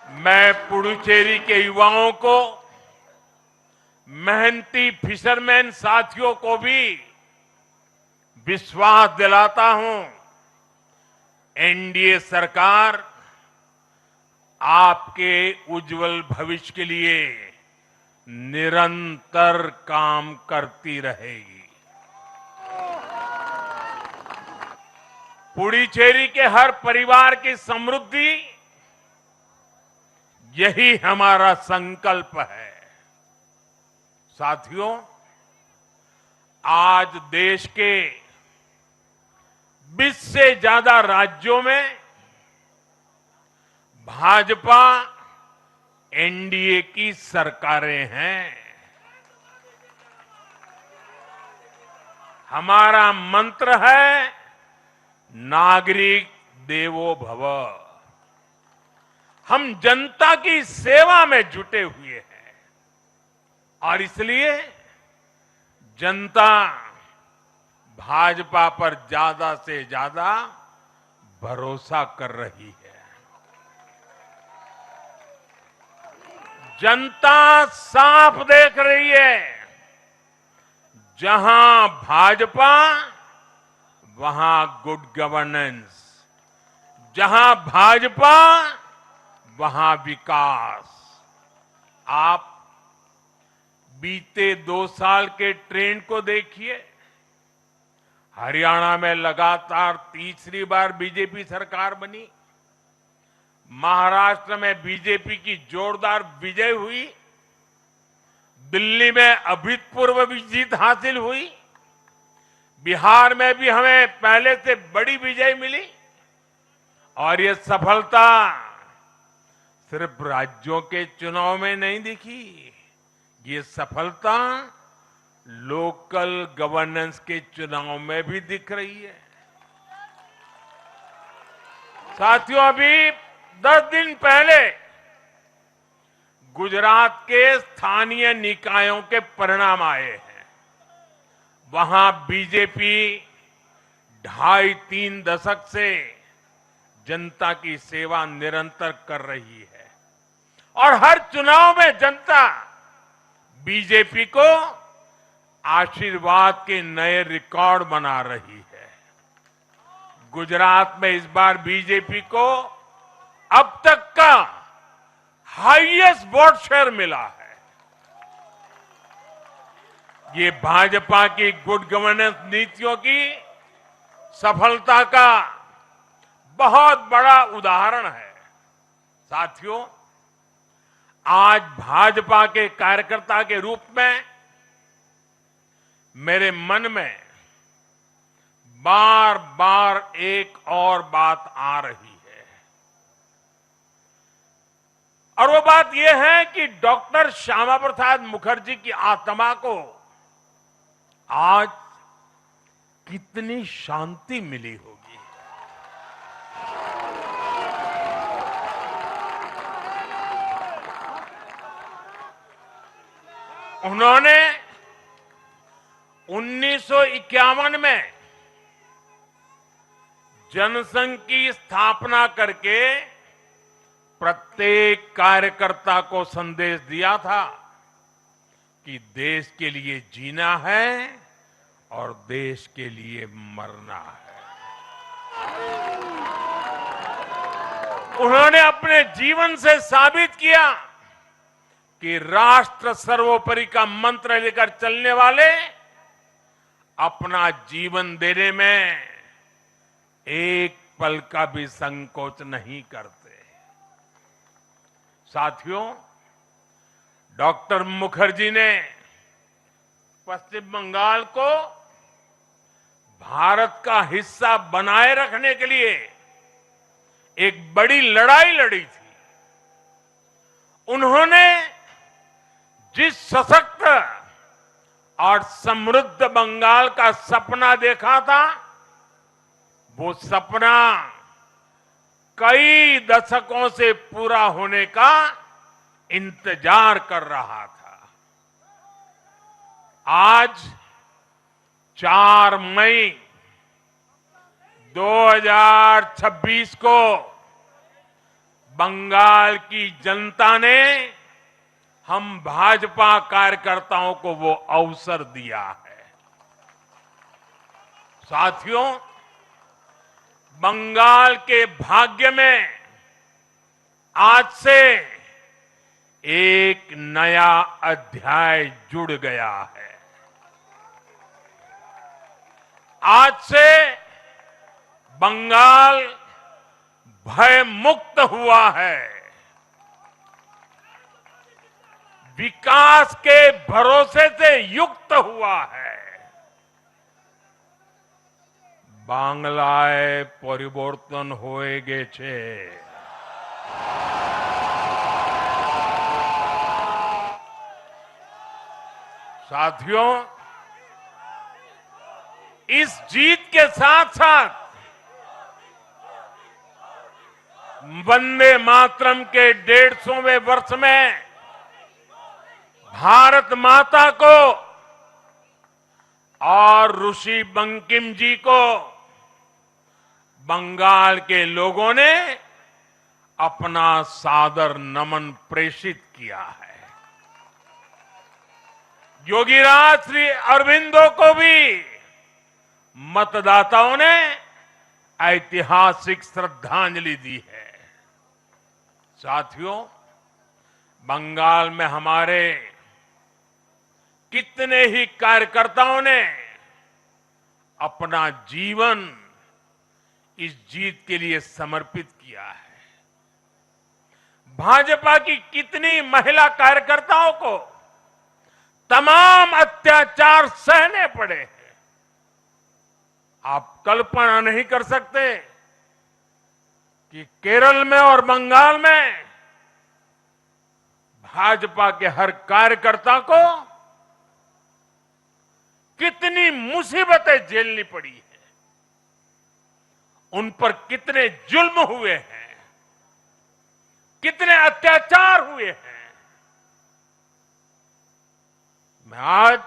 मैं पुडुचेरी के युवाओं को, मेहनती फिशरमैन साथियों को भी विश्वास दिलाता हूं, एनडीए सरकार आपके उज्जवल भविष्य के लिए निरंतर काम करती रहेगी। पुडुचेरी के हर परिवार की समृद्धि, यही हमारा संकल्प है। साथियों, आज देश के 20 से ज्यादा राज्यों में भाजपा एनडीए की सरकारें हैं। हमारा मंत्र है नागरिक देवो भव। हम जनता की सेवा में जुटे हुए हैं और इसलिए जनता भाजपा पर ज्यादा से ज्यादा भरोसा कर रही है। जनता साफ देख रही है, जहां भाजपा वहां गुड गवर्नेंस, जहां भाजपा वहां विकास। आप बीते 2 साल के ट्रेंड को देखिए। हरियाणा में लगातार तीसरी बार बीजेपी सरकार बनी, महाराष्ट्र में बीजेपी की जोरदार विजय हुई, दिल्ली में अभूतपूर्व जीत हासिल हुई, बिहार में भी हमें पहले से बड़ी विजय मिली और ये सफलता सिर्फ राज्यों के चुनाव में नहीं दिखी, ये सफलता लोकल गवर्नेंस के चुनाव में भी दिख रही है। साथियों, अभी 10 दिन पहले गुजरात के स्थानीय निकायों के परिणाम आए हैं। वहां बीजेपी 2.5-3 दशक से जनता की सेवा निरंतर कर रही है और हर चुनाव में जनता बीजेपी को आशीर्वाद के नए रिकॉर्ड बना रही है। गुजरात में इस बार बीजेपी को अब तक का हाईएस्ट वोट शेयर मिला है। ये भाजपा की गुड गवर्नेंस नीतियों की सफलता का बहुत बड़ा उदाहरण है। साथियों, आज भाजपा के कार्यकर्ता के रूप में मेरे मन में बार बार एक और बात आ रही है और वो बात यह है कि डॉक्टर श्यामा प्रसाद मुखर्जी की आत्मा को आज कितनी शांति मिली होगी। उन्होंने 1951 में जनसंघ की स्थापना करके प्रत्येक कार्यकर्ता को संदेश दिया था कि देश के लिए जीना है और देश के लिए मरना है। उन्होंने अपने जीवन से साबित किया कि राष्ट्र सर्वोपरि का मंत्र लेकर चलने वाले अपना जीवन देने में एक पल का भी संकोच नहीं करते। साथियों, डॉक्टर मुखर्जी ने पश्चिम बंगाल को भारत का हिस्सा बनाए रखने के लिए एक बड़ी लड़ाई लड़ी थी। उन्होंने जिस सशक्त और समृद्ध बंगाल का सपना देखा था, वो सपना कई दशकों से पूरा होने का इंतजार कर रहा था। आज 4 मई 2026 को बंगाल की जनता ने हम भाजपा कार्यकर्ताओं को वो अवसर दिया है। साथियों, बंगाल के भाग्य में आज से एक नया अध्याय जुड़ गया है। आज से बंगाल भय मुक्त हुआ है, विकास के भरोसे से युक्त हुआ है। बांग्लाए परिवर्तन होए गेछे। साथियों, इस जीत के साथ साथ वंदे मातरम के 150वें वर्ष में भारत माता को और ऋषि बंकिम जी को बंगाल के लोगों ने अपना सादर नमन प्रेषित किया है। योगीराज श्री अरविंदो को भी मतदाताओं ने ऐतिहासिक श्रद्धांजलि दी है। साथियों, बंगाल में हमारे कितने ही कार्यकर्ताओं ने अपना जीवन इस जीत के लिए समर्पित किया है। भाजपा की कितनी महिला कार्यकर्ताओं को तमाम अत्याचार सहने पड़े हैं। आप कल्पना नहीं कर सकते कि केरल में और बंगाल में भाजपा के हर कार्यकर्ता को कितनी मुसीबतें झेलनी पड़ी है, उन पर कितने जुल्म हुए हैं, कितने अत्याचार हुए हैं। मैं आज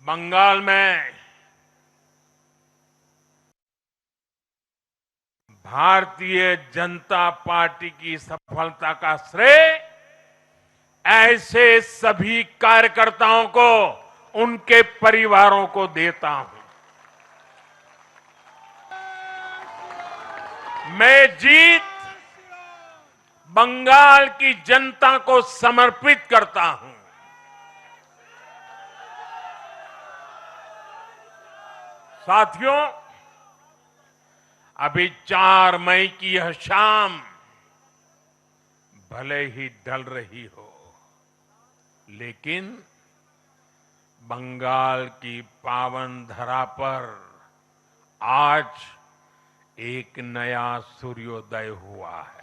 बंगाल में भारतीय जनता पार्टी की सफलता का श्रेय ऐसे सभी कार्यकर्ताओं को, उनके परिवारों को देता हूं। मैं जीत बंगाल की जनता को समर्पित करता हूं। साथियों, अभी 4 मई की यह शाम भले ही ढल रही हो, लेकिन बंगाल की पावन धरा पर आज एक नया सूर्योदय हुआ है।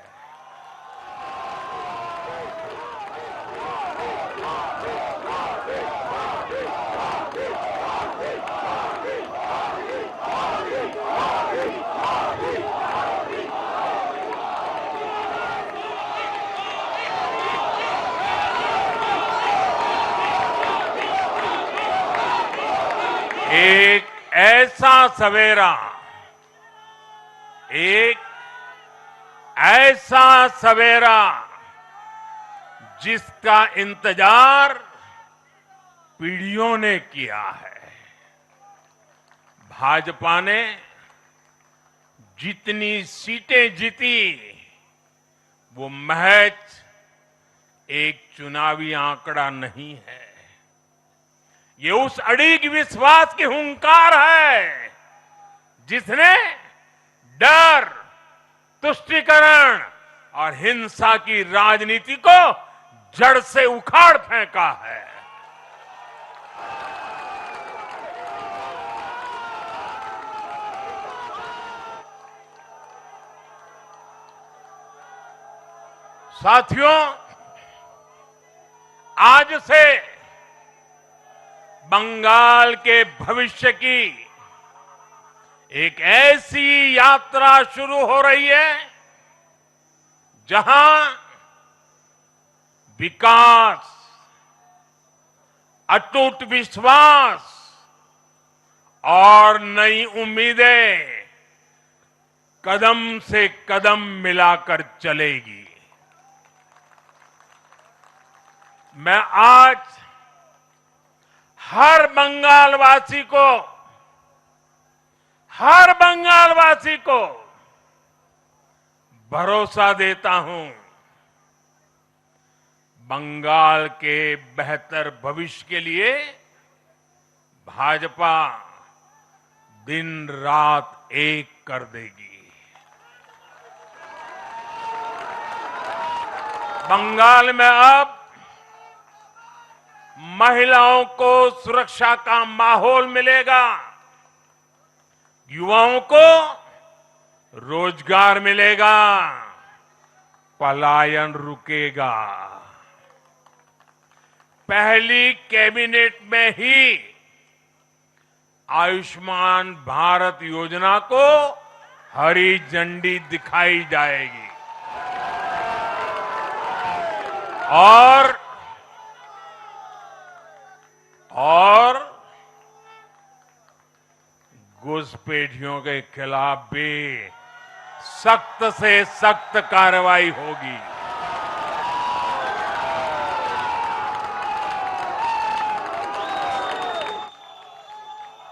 एक ऐसा सवेरा, एक ऐसा सवेरा जिसका इंतजार पीढ़ियों ने किया है। भाजपा ने जितनी सीटें जीती वो महज एक चुनावी आंकड़ा नहीं है, ये उस अड़िग विश्वास की हुंकार है जिसने डर, तुष्टीकरण और हिंसा की राजनीति को जड़ से उखाड़ फेंका है। साथियों, आज से बंगाल के भविष्य की एक ऐसी यात्रा शुरू हो रही है जहां विकास, अटूट विश्वास और नई उम्मीदें कदम से कदम मिलाकर चलेगी। मैं आज हर बंगालवासी को भरोसा देता हूं, बंगाल के बेहतर भविष्य के लिए भाजपा दिन रात एक कर देगी। बंगाल में अब महिलाओं को सुरक्षा का माहौल मिलेगा, युवाओं को रोजगार मिलेगा, पलायन रुकेगा। पहली कैबिनेट में ही आयुष्मान भारत योजना को हरी झंडी दिखाई जाएगी और घुसपैठियों के खिलाफ भी सख्त से सख्त कार्रवाई होगी।